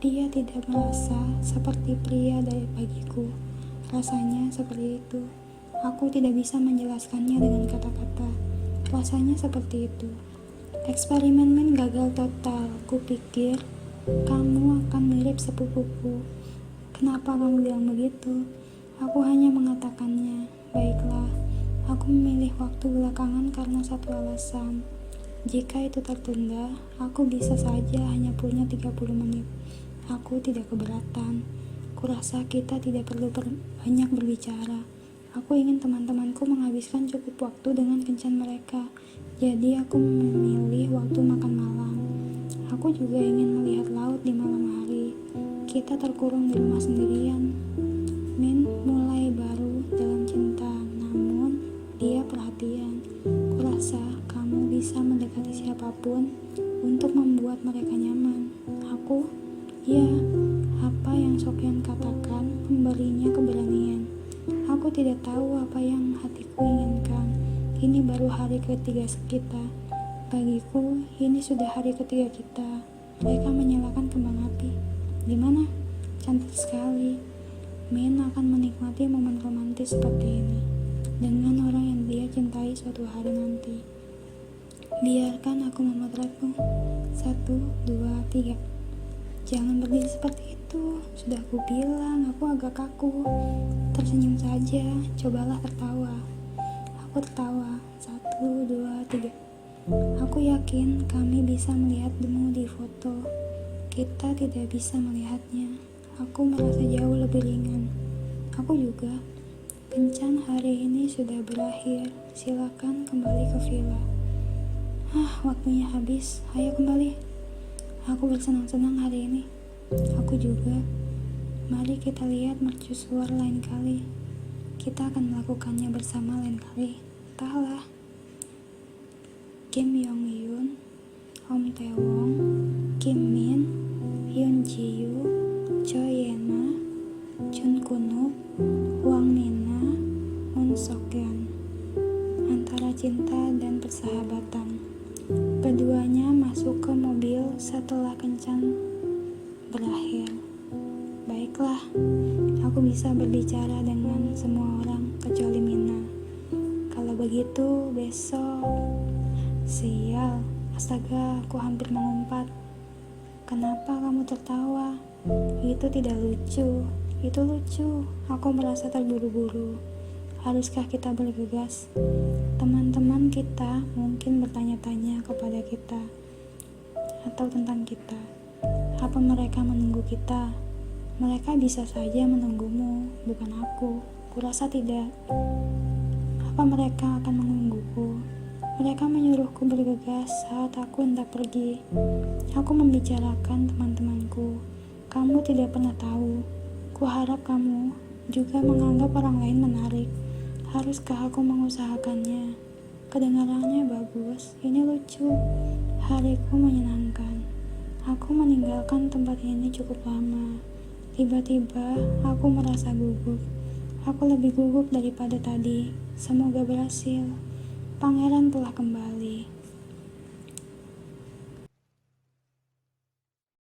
Dia tidak merasa seperti pria dari bagiku. Rasanya seperti itu. Aku tidak bisa menjelaskannya dengan kata-kata. Rasanya seperti itu. Eksperimen Min gagal total. Kupikir kamu akan mirip sepupuku. Kenapa kamu bilang begitu? Aku hanya mengatakannya. Baiklah. Aku memilih waktu belakangan karena satu alasan. Jika itu tertunda, aku bisa saja hanya punya 30 menit. Aku tidak keberatan. Kurasa kita tidak perlu banyak berbicara. Aku ingin teman-temanku menghabiskan cukup waktu dengan kencan mereka. Jadi aku memilih waktu makan malam. Aku juga ingin melihat laut di malam hari. Kita terkurung di rumah sendirian. Min mulai baru dalam cinta, namun dia perhatian. Kurasa kamu bisa mendekati siapapun untuk membuat mereka nyaman. Aku, ya, apa yang Sokyeon katakan memberinya keberanian. Aku tidak tahu apa yang hatiku inginkan. Ini baru hari ketiga kita. Bagiku, ini sudah hari ketiga kita. Mereka menyalakan kembang api. Di mana? Cantik sekali. Min akan menikmati momen romantis seperti ini dengan orang yang dia cintai suatu hari nanti. Biarkan aku memotretmu. 1, 2, 3. Jangan berdiri seperti itu. itu, sudah aku bilang aku agak kaku. Tersenyum saja, cobalah tertawa. Aku tertawa. 1, 2, 3. Aku yakin kami bisa melihatmu di foto. Kita tidak bisa melihatnya. Aku merasa jauh lebih ringan. Aku juga. Kencan hari ini sudah berakhir. Silakan kembali ke villa. Waktunya habis. Ayo kembali. Aku bersenang-senang hari ini. Aku juga. Mari kita lihat mercusuar lain kali. Kita akan melakukannya bersama lain kali. Entahlah. Kim Yong Hyun, Hong Tae-won, Kim Min, Yoon Ji Yoo, Choi Ye-na, Jun Koon-wook, Wang Min-na, Moon Seok-yeon. Antara cinta dan persahabatan. Keduanya masuk ke mobil setelah kencan berakhir. Baiklah, aku bisa berbicara dengan semua orang kecuali Mina. Kalau begitu, besok. Sial, astaga, aku hampir mengumpat. Kenapa kamu tertawa? Itu tidak lucu. Itu lucu. Aku merasa terburu-buru. Haruskah kita bergegas? Teman-teman kita mungkin bertanya-tanya kepada kita atau tentang kita. Apa mereka menunggu kita? Mereka bisa saja menunggumu, bukan aku. Kurasa tidak. Apa mereka akan menungguku? Mereka menyuruhku bergegas saat aku hendak pergi. Aku membicarakan teman-temanku. Kamu tidak pernah tahu. Kuharap kamu juga menganggap orang lain menarik. Haruskah aku mengusahakannya? Kedengarannya bagus. Ini lucu. Hariku menyenangkan. Aku meninggalkan tempat ini cukup lama. Tiba-tiba aku merasa gugup. Aku lebih gugup daripada tadi. Semoga berhasil. Pangeran telah kembali.